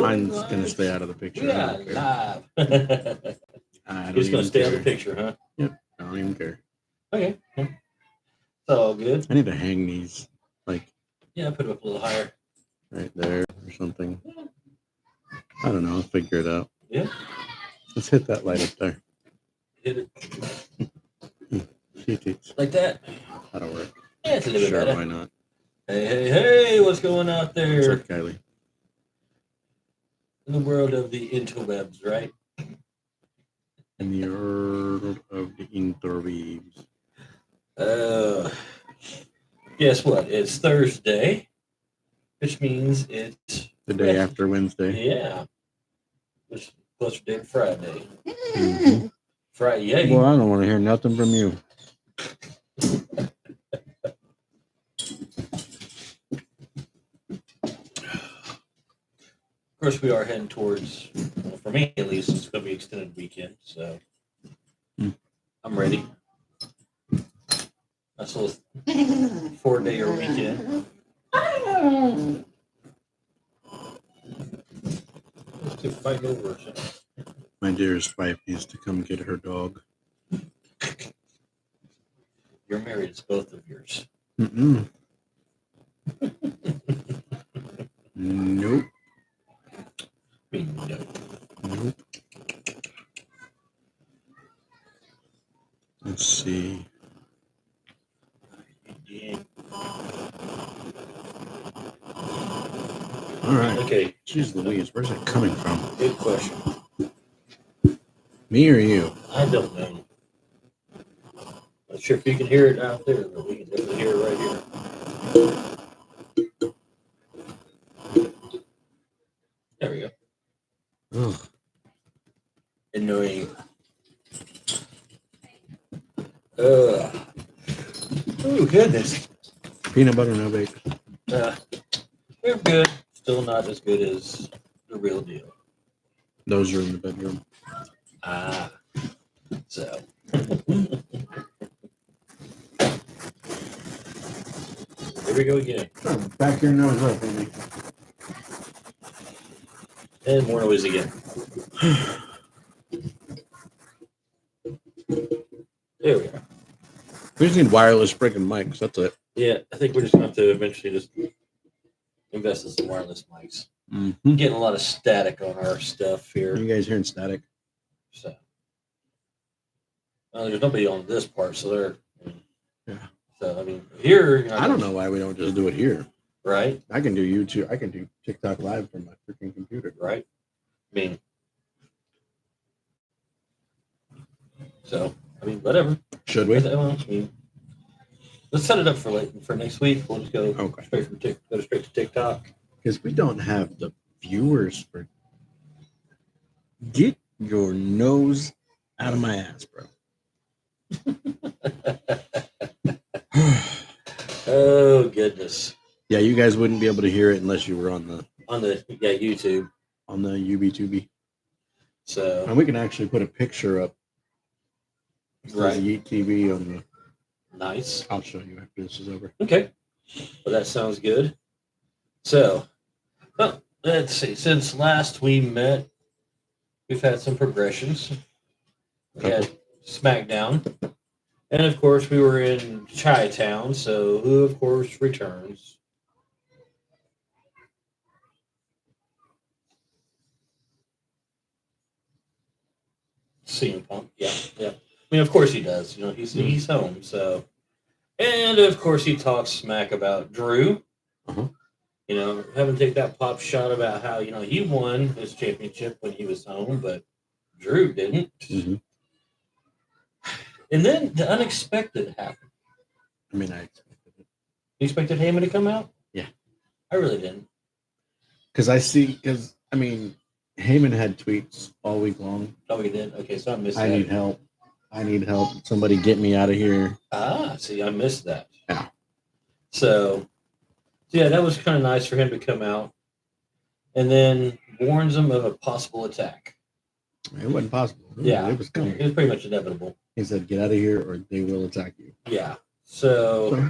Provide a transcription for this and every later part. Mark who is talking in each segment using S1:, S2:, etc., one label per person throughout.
S1: Mine's going to stay out of the picture.
S2: Yeah, live.
S1: I don't
S2: It's going to stay out of the
S1: care.
S2: picture, huh?
S1: Yep. I don't even care.
S2: Okay. It's all good.
S1: I need to hang these, like,
S2: Yeah, put them up a little higher.
S1: right there or something. I don't know. I'll figure it out.
S2: Yeah.
S1: Let's hit that light up there.
S2: Hit it.
S1: Yeet.
S2: Like that?
S1: That'll work.
S2: Yeah, it's a little
S1: Sure,
S2: bit better.
S1: why not?
S2: Hey, what's going out
S1: What's
S2: there?
S1: up, Kylie?
S2: In the world of the interwebs, right?
S1: In the world of the interweaves.
S2: Guess what? It's Thursday, which means it's
S1: The day after Wednesday.
S2: Yeah. Which is closer to Friday.
S1: Mm-hmm.
S2: Friday.
S1: Well, I don't want to hear nothing from you.
S2: Of course, we are heading towards, well, for me at least, it's going to be extended weekend, so I'm ready. That's a little 4-day weekend. Let's do fight over.
S1: My dearest wife needs to come get her dog.
S2: You're married, it's both of yours.
S1: Mm-mm. Nope.
S2: No.
S1: Nope. Let's see.
S2: Yeah.
S1: All right.
S2: Okay.
S1: Jeez Louise, where's it coming from?
S2: Good question.
S1: Me or you?
S2: I don't know. Not sure if you can hear it out there, but we can definitely hear it right here. There we go.
S1: Ugh.
S2: Annoying. Oh, goodness.
S1: Peanut butter, no bacon.
S2: They're good. Still not as good as the real deal.
S1: Those are in the bedroom.
S2: So. Here we go again.
S1: Back your nose up, Amy.
S2: And more noise again. There we are.
S1: We just need wireless freaking mics. That's it.
S2: Yeah, I think we're just going to have to eventually just invest in some wireless mics.
S1: Mm-hmm.
S2: Getting a lot of static on our stuff
S1: Are
S2: here.
S1: you guys hearing static?
S2: So, there's nobody on this part, so they're.
S1: Yeah.
S2: So, I mean, here.
S1: I don't know why we don't just do it here.
S2: Right?
S1: I can do YouTube. I can do TikTok live from my freaking computer.
S2: Right? I mean, so, whatever.
S1: Should we?
S2: Well, I mean, let's set it up for next week. We'll just go straight from go straight to TikTok.
S1: Because we don't have the viewers for. Get your nose out of my ass, bro.
S2: Oh goodness.
S1: Yeah, you guys wouldn't be able to hear it unless you were on the
S2: YouTube.
S1: On the UB2B.
S2: So
S1: and we can actually put a picture up.
S2: Right.
S1: YEET TV on the.
S2: Nice.
S1: I'll show you after this is over.
S2: Okay. Well, that sounds good. So, well, let's see. Since last we met, we've had some progressions. We had SmackDown. And, of course, we were in Chi-Town, so who, of course, returns? CM Punk. Yeah. I mean, of course he does. He's home, so. And, of course, he talks smack about Drew.
S1: Uh-huh.
S2: Having to take that pop shot about how, he won his championship when he was home, but Drew didn't.
S1: Mm-hmm.
S2: And then the unexpected happened.
S1: I mean, I expected it.
S2: You expected Heyman to come out?
S1: Yeah.
S2: I really didn't.
S1: Because Heyman had tweets all week long.
S2: Oh, he did? Okay, so I missed that.
S1: I need help. Somebody get me out of here.
S2: See, I missed that.
S1: Yeah.
S2: So, yeah, that was kind of nice for him to come out. And then warns him of a possible attack.
S1: It wasn't possible.
S2: Yeah.
S1: It was coming.
S2: It was pretty much inevitable.
S1: He said, get out of here or they will attack you.
S2: Yeah. So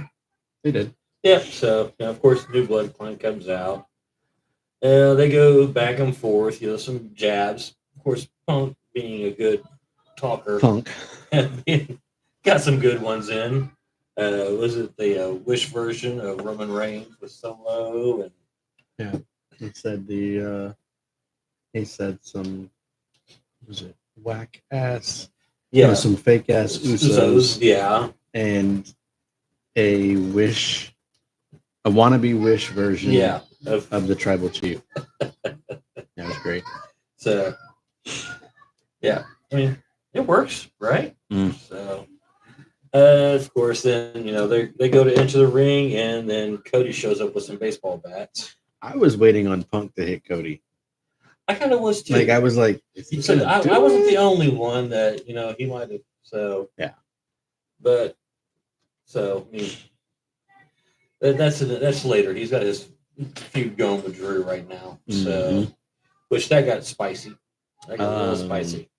S1: they did.
S2: Yeah. So, of course, New Blood Clan comes out. They go back and forth, some jabs. Of course, Punk being a good talker,
S1: Punk.
S2: got some good ones in. Was it the Wish version of Roman Reigns with Solo? And
S1: Yeah, he said some, was it whack ass?
S2: yeah,
S1: No, some fake ass Usos,
S2: yeah,
S1: and a wannabe Wish version
S2: yeah.
S1: of the tribal chief. That was great.
S2: So, yeah, I mean, it works, right?
S1: Mm.
S2: So, of course, then they go to enter the ring, and then Cody shows up with some baseball bats.
S1: I was waiting on Punk to hit Cody.
S2: I kind of was too.
S1: Like I was like,
S2: so I wasn't the only one that he might have. So
S1: yeah,
S2: but so I mean that's later. He's got his feud going with Drew right now. So which that got spicy. That got a little spicy.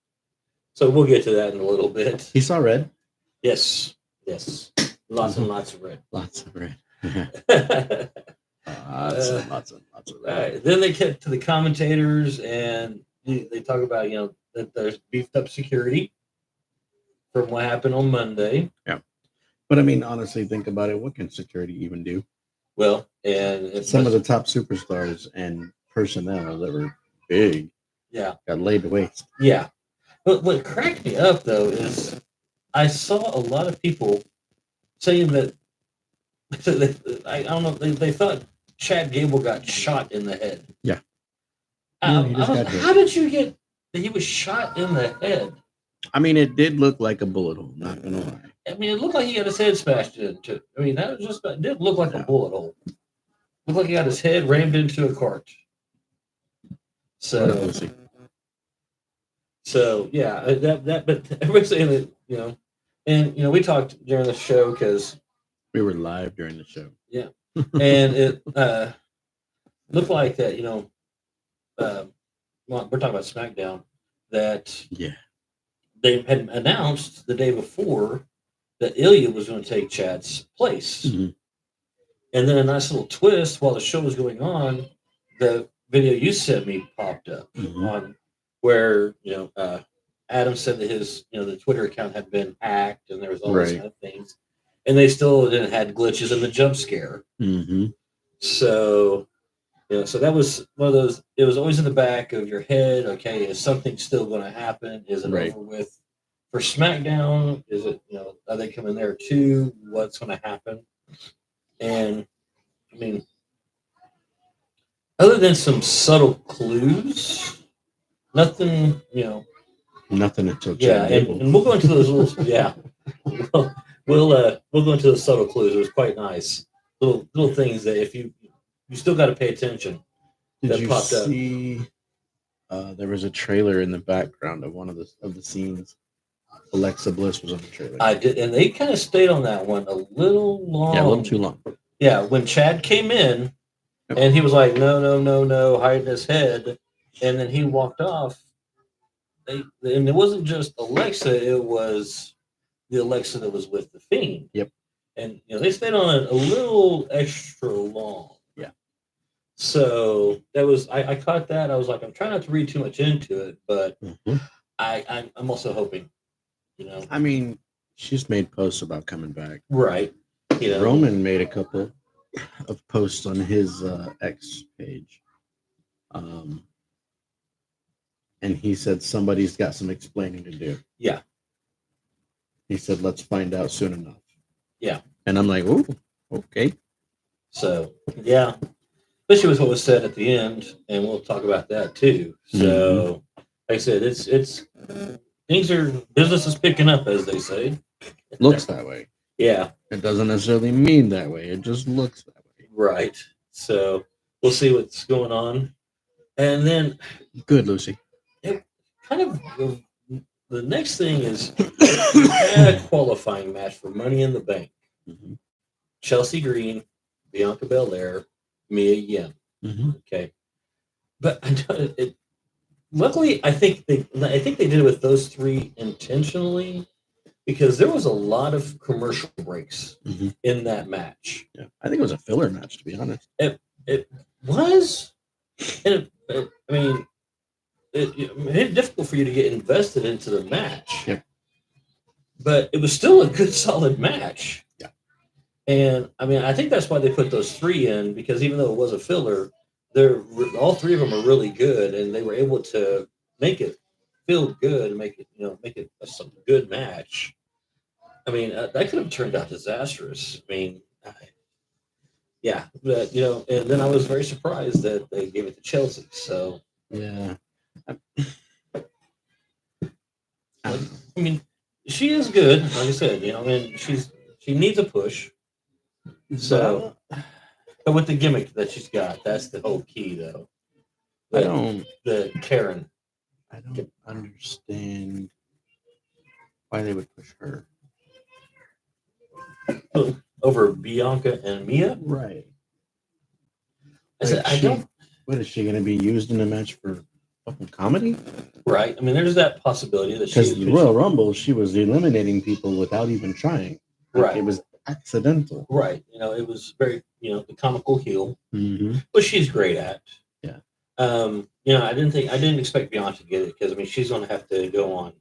S2: So we'll get to that in a little bit.
S1: He saw red.
S2: Yes. Lots and lots of red.
S1: Lots of red. Lots of red.
S2: Right. Then they get to the commentators and they talk about that there's beefed up security from what happened on Monday.
S1: Yeah, but I mean, honestly, think about it. What can security even do?
S2: Well, and
S1: some of the top superstars and personnel that were big, got laid to waste.
S2: Yeah, but what cracked me up though is I saw a lot of people saying that I don't know they thought Chad Gable got shot in the head.
S1: Yeah.
S2: How did you get that he was shot in the head?
S1: I mean, it did look like a bullet hole. Not gonna lie.
S2: I mean, it looked like he got his head smashed into. I mean, that was just it didn't look like a bullet hole. It looked like he got his head rammed into a cart. So yeah, but everybody's saying that and we talked during the show because
S1: we were live during the show.
S2: Yeah, and it looked like that. We're talking about SmackDown. That they had announced the day before that Ilya was going to take Chad's place. And then a nice little twist while the show was going on, the video you sent me popped up on where Adam said that his the Twitter account had been hacked and there was all these kind of things, and they still had glitches in the jump scare. So so that was one of those. It was always in the back of your head. Okay, is something still going to happen? Is it over with for SmackDown? Is it are they coming there too? What's going to happen? And I mean, other than some subtle clues, nothing.
S1: Nothing until
S2: and we'll go into those little. We'll go into the subtle clues. It was quite nice. Little things that if you still got to pay attention.
S1: Did you see? There was a trailer in the background of one of the scenes. Alexa Bliss was on the trailer.
S2: I did, and they kind of stayed on that one a little long.
S1: Yeah, a little too long.
S2: Yeah, when Chad came in, and he was like, "No," hiding his head, and then he walked off. And it wasn't just Alexa; it was the Alexa that was with the Fiend.
S1: Yep.
S2: And they stayed on it a little extra long.
S1: Yeah.
S2: So that was I caught that. I was like, I'm trying not to read too much into it, but I'm also hoping,
S1: I mean, she's made posts about coming back.
S2: Right.
S1: Roman made a couple of posts on his X page. And he said somebody's got some explaining to do.
S2: Yeah.
S1: He said, let's find out soon enough.
S2: Yeah.
S1: And I'm like, oh, okay.
S2: So, yeah. Especially with what was said at the end, and we'll talk about that too. So, like I said, it's business is picking up, as they say.
S1: Looks that way.
S2: Yeah.
S1: It doesn't necessarily mean that way. It just looks that way.
S2: Right. So, we'll see what's going on. And then...
S1: Good, Lucy.
S2: Kind of... The next thing is a qualifying match for Money in the Bank. Chelsea Green, Bianca Belair, Mia Yim. Okay, but luckily, I think they did it with those three intentionally because there was a lot of commercial breaks in that match.
S1: Yeah, I think it was a filler match, to be honest.
S2: It was. And I mean, it made it difficult for you to get invested into the match.
S1: Yep.
S2: But it was still a good, solid match.
S1: Yeah.
S2: And I mean, I think that's why they put those three in, because even though it was a filler, all three of them are really good, and they were able to make it feel good and make it some good match. I mean, that could have turned out disastrous. I mean, yeah, but and then I was very surprised that they gave it to Chelsea. So
S1: Yeah.
S2: I mean, she is good, like I said. And she needs a push. So, but with the gimmick that she's got, that's the whole key, though. The Karen.
S1: I don't understand why they would push her
S2: over Bianca and Mia.
S1: Right.
S2: I don't.
S1: What is she going to be used in a match for fucking comedy?
S2: Right. I mean, there's that possibility that
S1: because the Royal Rumble, she was eliminating people without even trying.
S2: Right.
S1: It was accidental.
S2: Right. It was very the comical heel,
S1: mm-hmm.
S2: which she's great at.
S1: Yeah.
S2: I didn't expect Bianca to get it because I mean she's going to have to go on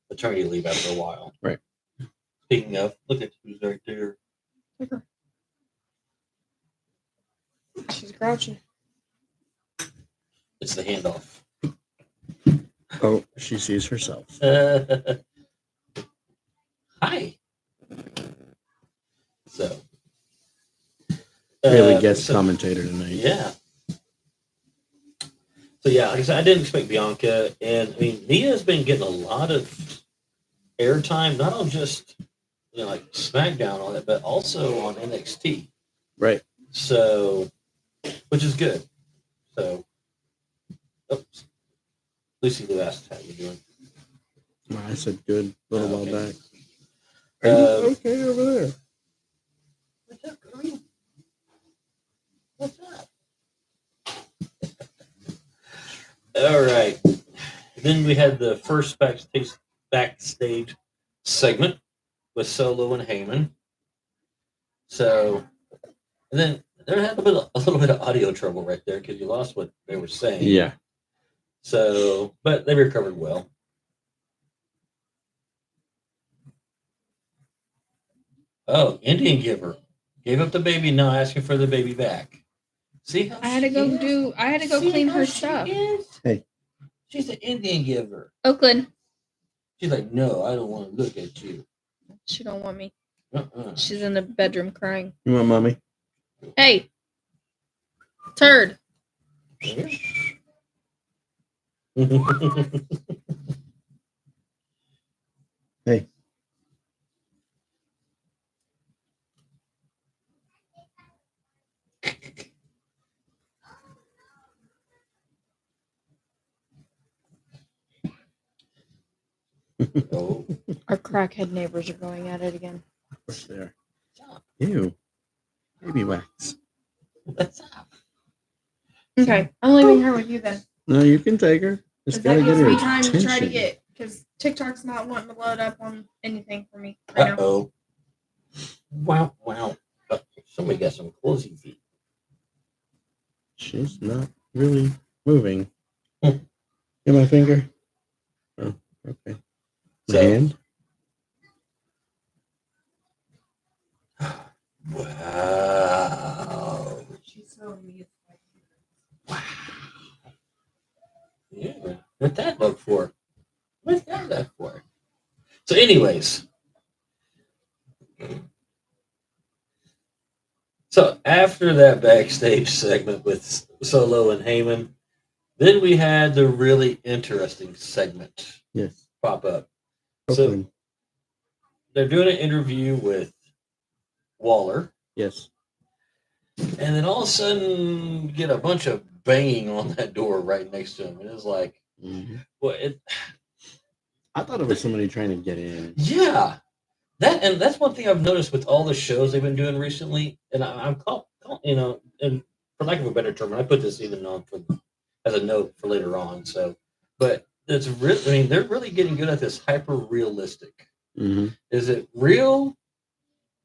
S2: maternity leave after a while.
S1: Right.
S2: Speaking of, look at who's right there.
S3: She's crouching.
S2: It's the handoff.
S1: Oh, she sees herself.
S2: Hi. So.
S1: Really guest commentator tonight.
S2: Yeah. So yeah, like I said, I didn't expect Bianca, and I mean Mia's been getting a lot of airtime, not on just like SmackDown on it, but also on NXT.
S1: Right.
S2: So, which is good. So, oops. Lucy Lou asked how you doing.
S1: I said good a little while back.
S2: Are
S1: you okay over there?
S2: What's up, Kareem? What's up? All right. Then we had the first backstage segment with Solo and Heyman. So, and then there had a little bit of audio trouble right there because you lost what they were saying.
S1: Yeah.
S2: So, but they recovered well. Oh, Indian giver gave up the baby, now asking for the baby back. See how
S3: I had to go clean her stuff.
S1: Hey.
S2: She's an Indian giver.
S3: Oakland.
S2: She's like, no, I don't want to look at you.
S3: She don't want me.
S2: Uh-uh.
S3: She's in the bedroom crying.
S1: You want mommy?
S3: Hey. Turd.
S1: Hey.
S2: Oh.
S3: Our crackhead neighbors are going at it again.
S1: Of course they are. Ew. Baby wax.
S2: What's up?
S3: Okay, I'm leaving her with you then.
S1: No, you can take her. Just gotta
S3: That
S1: get
S3: gives
S1: her
S3: me time
S1: attention.
S3: to try to get, because TikTok's not wanting to load up on anything for me right now.
S2: Uh-oh. Wow. Somebody got some closing feet.
S1: She's not really moving. Get my finger. Oh, okay. My hand.
S2: Wow.
S3: She's so mean.
S2: Wow. Yeah. What's that look for? What's that look for? So, anyways. So, after that backstage segment with Solo and Heyman, then we had the really interesting segment pop up.
S1: Oakland.
S2: So, they're doing an interview with Waller.
S1: Yes.
S2: And then all of a sudden, get a bunch of banging on that door right next to him. And it's like, well,
S1: I thought it was somebody trying to get in.
S2: Yeah. That's one thing I've noticed with all the shows they've been doing recently. And I'm called, and for lack of a better term, I put this even on as a note for later on. So, but it's really, I mean, they're really getting good at this hyper realistic.
S1: Mm-hmm.
S2: Is it real?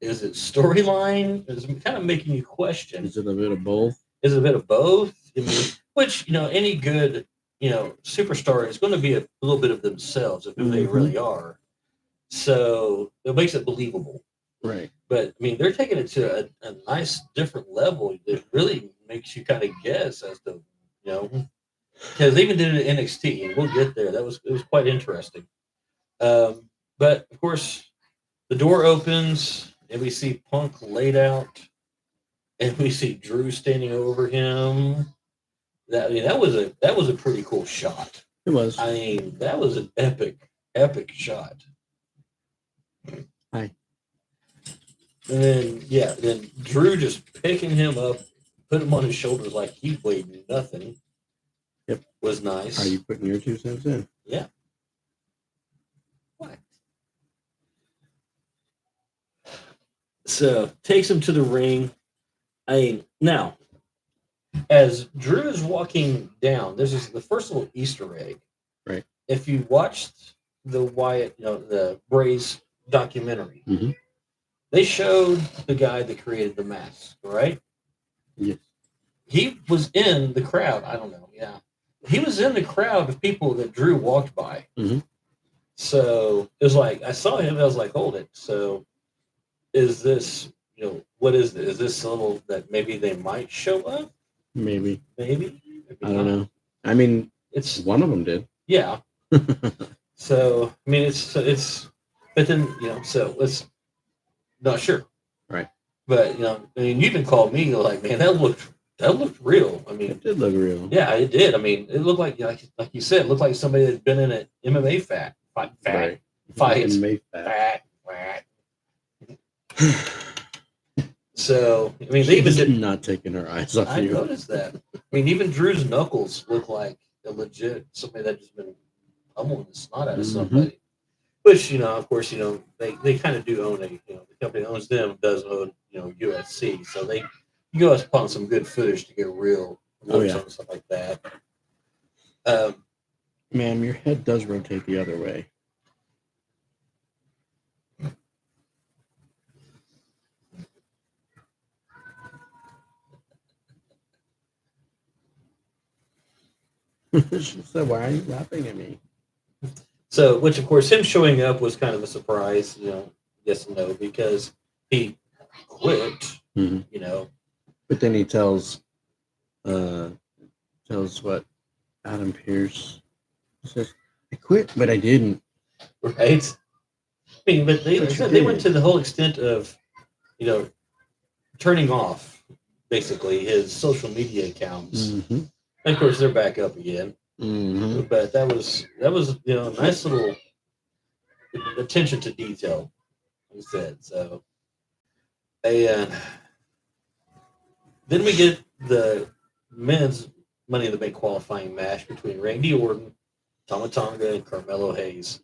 S2: Is it storyline? Is it kind of making you question?
S1: Is it a bit of both?
S2: Is it a bit of both? I mean, which any good superstar is going to be a little bit of themselves of who they really are. So it makes it believable.
S1: Right.
S2: But I mean, they're taking it to a nice different level that really makes you kind of guess as to because they even did it in NXT, and we'll get there. It was quite interesting. But of course, the door opens and we see Punk laid out, and we see Drew standing over him. That was a pretty cool shot.
S1: It was.
S2: I mean, that was an epic shot.
S1: Hi.
S2: And then Drew just picking him up, put him on his shoulders like he weighed nothing.
S1: Yep.
S2: Was nice.
S1: Are you putting your 2 cents in?
S2: Yeah. What? So takes him to the ring. Now, as Drew is walking down, this is the first little Easter egg.
S1: Right.
S2: If you watched the Wyatt, the Bray's documentary, they showed the guy that created the mask, right?
S1: Yes.
S2: He was in the crowd. I don't know. Yeah. He was in the crowd of people that Drew walked by. So it was like, I saw him, I was like, hold it. So is this, what is this? Is this a little that maybe they might show up? Maybe.
S1: I don't know. I mean, it's one of them did.
S2: Yeah. So, I mean, but then, so let's, not sure.
S1: Right.
S2: But, I mean, you even called me, like, man, that looked real. I mean,
S1: it did look real.
S2: Yeah, it did. I mean, it looked like you said, it looked like somebody that's been in an MMA fight.
S1: MMA fat.
S2: So, I mean, they even did
S1: not taking her eyes off you.
S2: I noticed that. I mean, even Drew's knuckles look like a legit somebody that just been pummeling the snot out of somebody. Which, of course, they kind of do own the company that owns them does own, USC. So they go upon some good footage to get real looks on stuff like that.
S1: Ma'am, your head does rotate the other way. She said, why are you laughing at me?
S2: So, which of course, him showing up was kind of a surprise, yes and no, because he quit,
S1: But then he tells what Adam Pearce. He says, I quit, but I didn't.
S2: Right? I mean, but they went to the whole extent of, turning off basically his social media accounts. And of course, they're back up again. But that was nice little attention to detail, he said. So, then we get the men's Money in the Bank qualifying match between Randy Orton, Tama Tonga, and Carmelo Hayes.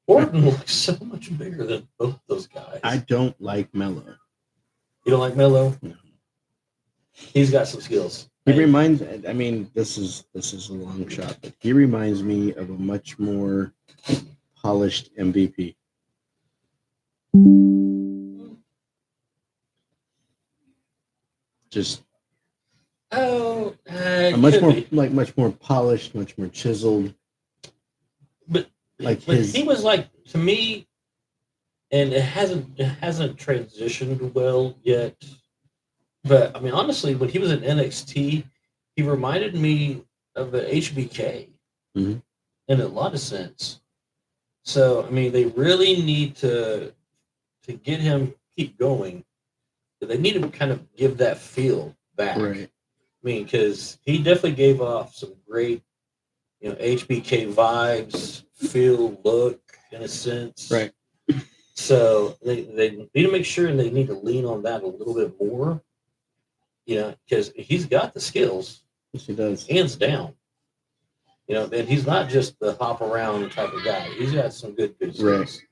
S2: Orton looks so much bigger than both those guys.
S1: I don't like Mello.
S2: You don't like Mello?
S1: No.
S2: He's got some skills.
S1: He reminds. I mean, this is a long shot, but he reminds me of a much more polished MVP. Just much more polished, much more chiseled.
S2: But he was like, to me, and it hasn't transitioned well yet. But I mean, honestly, when he was in NXT, he reminded me of an HBK in a lot of sense. So I mean, they really need to get him keep going. They need to kind of give that feel back.
S1: Right.
S2: I mean, because he definitely gave off some great, HBK vibes, feel, look, in a sense.
S1: Right.
S2: So they need to make sure, and they need to lean on that a little bit more. Because he's got the skills.
S1: Yes, he does.
S2: Hands down. And he's not just the hop around type of guy. He's got some good skills.
S1: Right.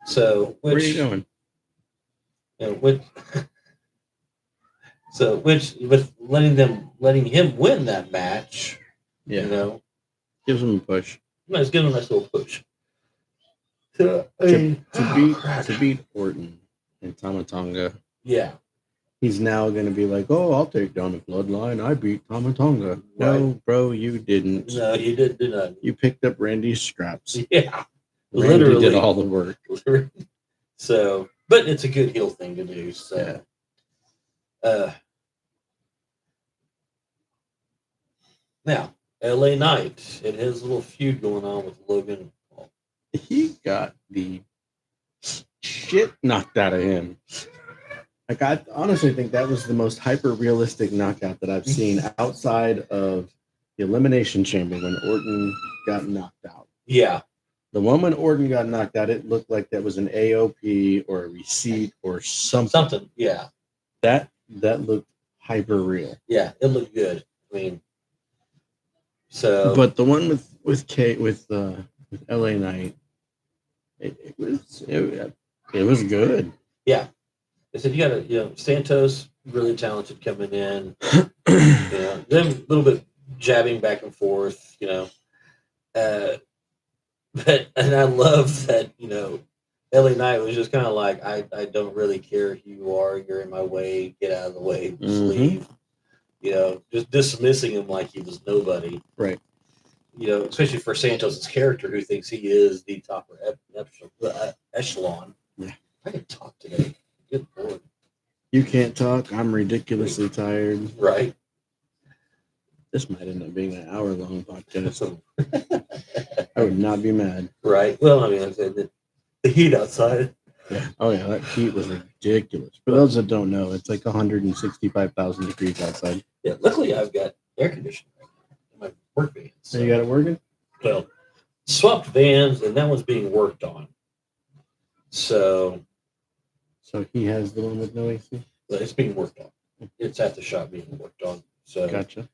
S2: So
S1: where are you going?
S2: With letting him win that match,
S1: gives him a push.
S2: Let's give him a nice little push.
S1: To beat Orton and Tama Tonga.
S2: Yeah.
S1: he's now going to be like, oh, I'll take down the bloodline. I beat Tamatonga. No,
S2: Right.
S1: bro, you didn't.
S2: No, he didn't do nothing.
S1: You picked up Randy's scraps.
S2: Yeah.
S1: Randy
S2: Literally.
S1: did all the work.
S2: So, but it's a good heel thing to do. So, now LA Knight and his little feud going on with Logan Paul.
S1: He got the shit knocked out of him. Like, I honestly think that was the most hyper realistic knockout that I've seen outside of the Elimination Chamber when Orton got knocked out.
S2: Yeah.
S1: The one when Orton got knocked out, it looked like that was an AOP or a receipt or something.
S2: Something. Yeah.
S1: That looked hyper real.
S2: Yeah, it looked good. I mean, so.
S1: But the one with LA Knight, it was good.
S2: Yeah. I said, you got Santos, really talented coming in. Them a little bit jabbing back and forth, But and I love that, LA Knight was just kind of like, I don't really care who you are. You're in my way. Get out of the way. Just leave. Just dismissing him like he was nobody.
S1: Right.
S2: Especially for Santos' character who thinks he is the top echelon.
S1: Yeah.
S2: I can talk today. Good Lord.
S1: You can't talk. I'm ridiculously tired.
S2: Right.
S1: This might end up being an hour-long podcast. I would not be mad.
S2: Right. Well, I mean, like I said, the heat outside.
S1: Yeah. Oh, yeah. That heat was ridiculous. For those that don't know, it's like 165,000 degrees outside.
S2: Yeah. Luckily, I've got air conditioning right now in my work van.
S1: So you got it working?
S2: Well, swapped vans, and that one's being worked on. So
S1: he has the one with no AC?
S2: But it's being worked on. It's at the shop being worked on. So
S1: Gotcha.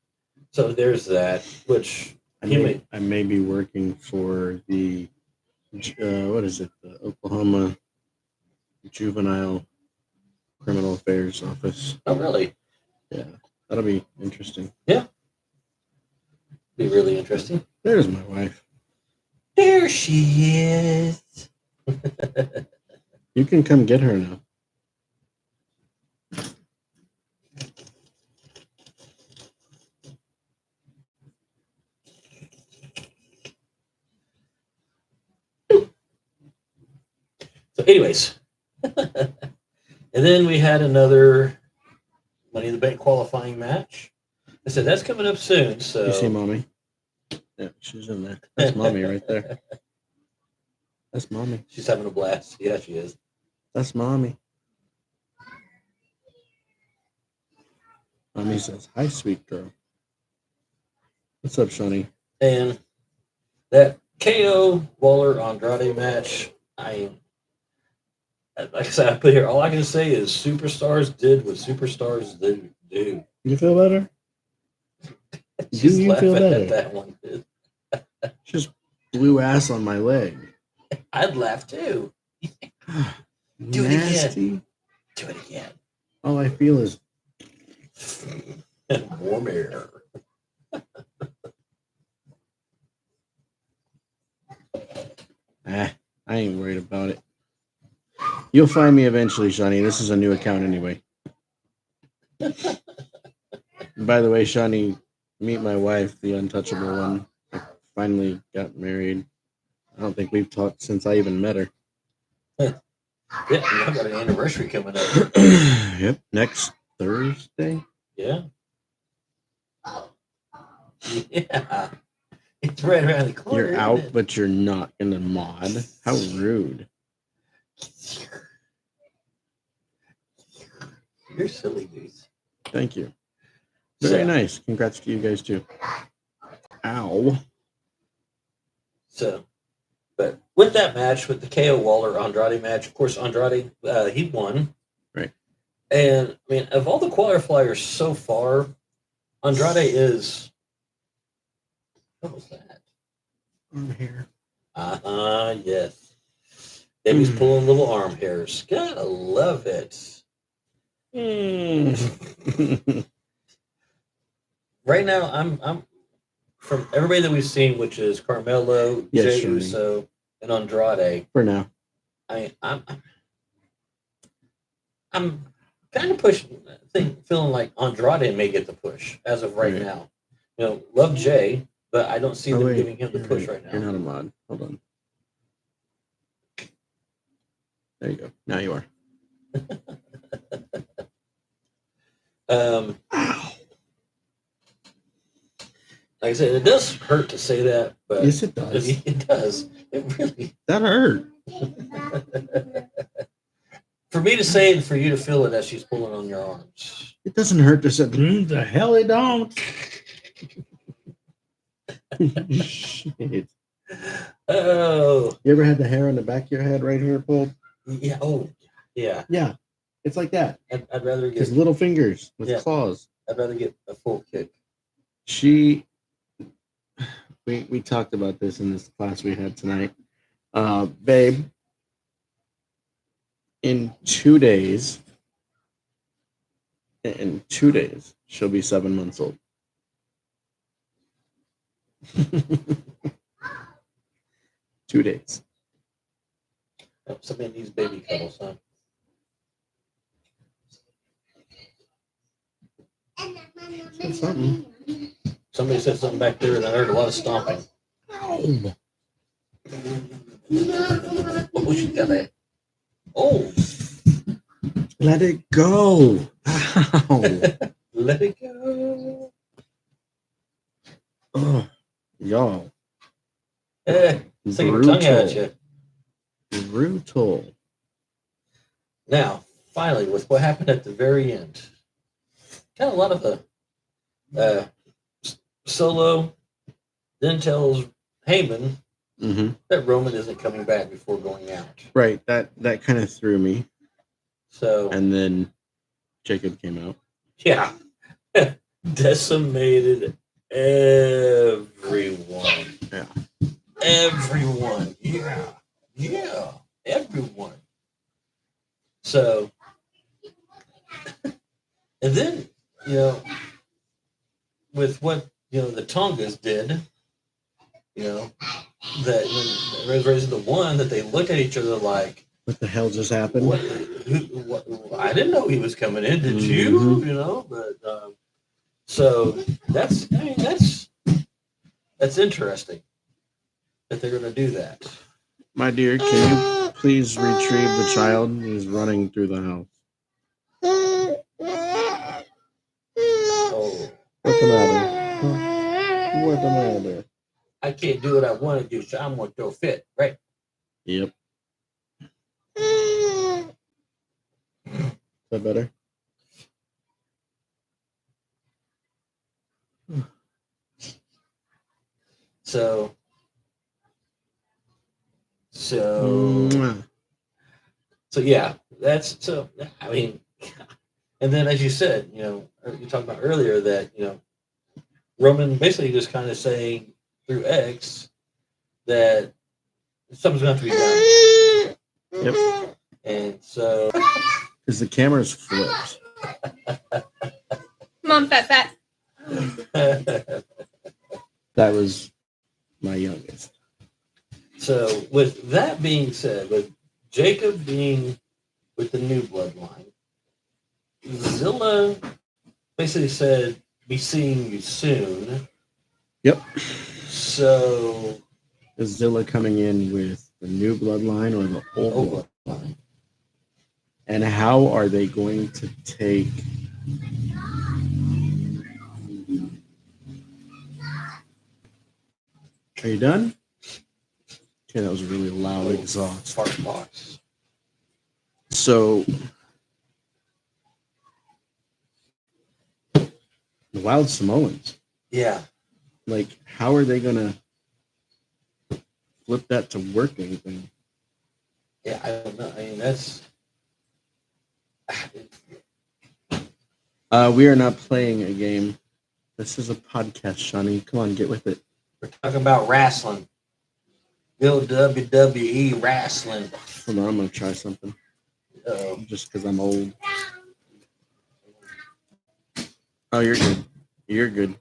S2: So there's that, which
S1: I may be working for the what is it? The Oklahoma Juvenile Criminal Affairs Office.
S2: Oh, really?
S1: Yeah, that'll be interesting.
S2: Yeah, be really interesting.
S1: There's my wife.
S2: There she is.
S1: You can come get her now.
S2: So, anyways, and then we had another Money in the Bank qualifying match. I said that's coming up soon. So
S1: You see mommy? Yeah, she's in there. That's mommy right there. That's mommy.
S2: She's having a blast. Yeah, she is.
S1: That's mommy. Mommy says, "Hi, sweet girl." What's up, Shawnee?
S2: And that KO Waller Andrade match, like I said, I put here, all I can say is superstars did what superstars do.
S1: You feel better?
S2: Just
S1: you feel
S2: laughing
S1: better?
S2: at that one.
S1: Just blew ass on my leg.
S2: I'd laugh too. Do it
S1: Nasty.
S2: again. Do it again.
S1: All I feel is
S2: Warm air.
S1: I ain't worried about it. You'll find me eventually, Shawnee. This is a new account anyway. By the way, Shawnee, meet my wife, the untouchable one. I finally got married. I don't think we've talked since I even met her.
S2: Yeah, I've got an anniversary coming up.
S1: Yep, next Thursday.
S2: Yeah. Yeah. It's right around the corner.
S1: You're out, but you're not in the mod. How rude.
S2: You're silly goose.
S1: Thank you. Very nice. Congrats to you guys too. Ow.
S2: So, but with that match, with the KO Waller Andrade match, of course, Andrade, he won.
S1: Right.
S2: And, I mean, of all the qualifiers so far, Andrade is... What was that?
S1: Arm hair.
S2: Yes. Baby's pulling little arm hairs. Gotta love it. Right now, I'm from everybody that we've seen, which is Carmelo, Jey Uso, and Andrade.
S1: For now.
S2: I'm kind of feeling like Andrade may get the push as of right now. You know, love Jay, but I don't see them giving him the push right now.
S1: You're not a mod. Hold on. There you go. Now you are.
S2: Ow. Like I said, it does hurt to say that, but
S1: yes, it does.
S2: It does. It really.
S1: That hurt.
S2: For me to say it and for you to feel it as she's pulling on your arms.
S1: It doesn't hurt to say, the hell it don't. Shit.
S2: Oh.
S1: You ever had the hair on the back of your head right here pulled?
S2: Yeah. Oh, yeah.
S1: Yeah. It's like that.
S2: I'd rather get
S1: his little fingers with claws.
S2: I'd rather get a full kick.
S1: We talked about this in this class we had tonight. Babe, in 2 days, she'll be 7 months old. 2 days.
S2: Oh, somebody needs baby cuddles, huh?
S1: That's something.
S2: Somebody said something back there, and I heard a lot of stomping.
S1: Oh,
S2: Oh, she got that. Oh,
S1: let it go. Ow.
S2: let it go.
S1: Oh, y'all.
S2: Stick your tongue out at you.
S1: Brutal.
S2: Now, finally, with what happened at the very end, kind of a lot of the Solo then tells Heyman that Roman isn't coming back before going out.
S1: Right. That kind of threw me.
S2: So,
S1: and then Jacob came out.
S2: Yeah, decimated everyone.
S1: Yeah.
S2: Everyone. Yeah. Everyone. So, and then, with what, the Tongas did, that when they was raising the one, that they looked at each other like,
S1: what the hell just happened?
S2: What, I didn't know he was coming in. Did you? But so that's interesting that they're going to do that.
S1: My dear, can you please retrieve the child who's running through the house?
S2: Oh,
S1: what's the matter? What's the matter?
S2: I can't do what I want to do, so I'm going to throw a fit, right?
S1: Yep. Is that better?
S2: So yeah, that's so. I mean, and then as you said, you talked about earlier that Roman basically just kind of saying through X that something's going to have to be done.
S1: Yep.
S2: And so,
S1: because the camera's flipped.
S3: Come on, fat.
S1: That was my youngest.
S2: So, with that being said, with Jacob being with the new bloodline, Zilla basically said, "Be seeing you soon."
S1: Yep.
S2: So,
S1: is Zilla coming in with the new bloodline or the old bloodline? And how are they going to take? Are you done? Okay, that was a really loud exhaust.
S2: Fart box.
S1: So, the Wild Samoans.
S2: Yeah.
S1: Like, how are they going to flip that to working thing?
S2: Yeah, I don't know. I mean, that's...
S1: We are not playing a game. This is a podcast, Shawnee. Come on, get with it.
S2: We're talking about wrestling. Real WWE wrestling.
S1: Hold on, I'm going to try something. Just because I'm old. Oh, you're good. You're good.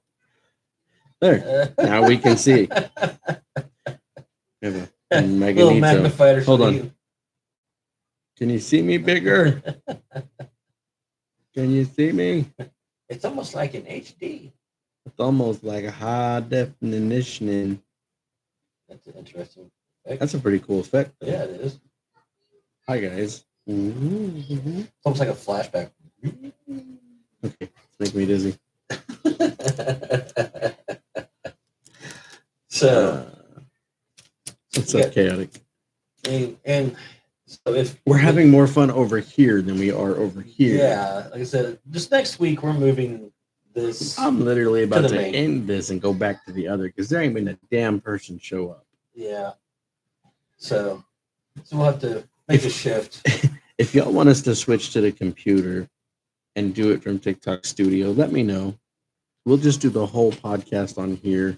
S1: There. Now we can see. Have a
S2: Little magnifier.
S1: Hold on. Can you see me bigger? Can you see me?
S2: It's almost like an HD.
S1: It's almost like a high definition.
S2: That's an interesting effect.
S1: That's a pretty cool effect.
S2: Yeah, it is.
S1: Hi, guys. Mm-hmm.
S2: It's almost like a flashback.
S1: Okay, it's making me dizzy.
S2: So,
S1: What's
S2: yeah.
S1: up, Chaotic?
S2: and so if
S1: We're having more fun over here than we are over here.
S2: yeah, like I said, just next week we're moving this.
S1: I'm literally about
S2: the
S1: to
S2: main.
S1: end this and go back to the other because there ain't been a damn person show up.
S2: Yeah. So we'll have to make a shift.
S1: If y'all want us to switch to the computer and do it from TikTok Studio, let me know. We'll just do the whole podcast on here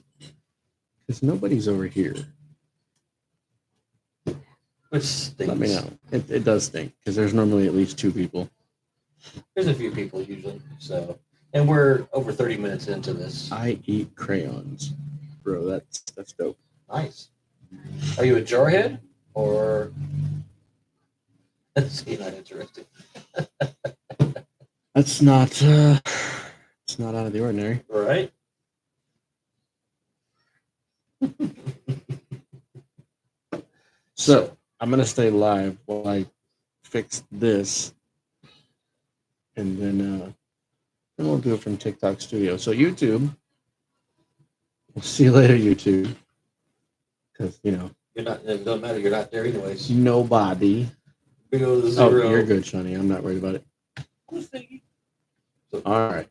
S1: because nobody's over here.
S2: Which stinks.
S1: Let me know. It does stink because there's normally at least 2 people.
S2: There's a few people usually. So, and we're over 30 minutes into this.
S1: I eat crayons, bro. That's dope.
S2: Nice. Are you a jarhead or? That's not interesting.
S1: That's not. It's not out of the ordinary.
S2: Right?
S1: So I'm gonna stay live while I fix this, and then we'll do it from TikTok Studio. So YouTube, we'll see you later, YouTube, because
S2: You're not. It doesn't matter. You're not there anyways.
S1: nobody.
S2: We go to
S1: Oh,
S2: zero.
S1: you're good, Shani. I'm not worried about it. All right.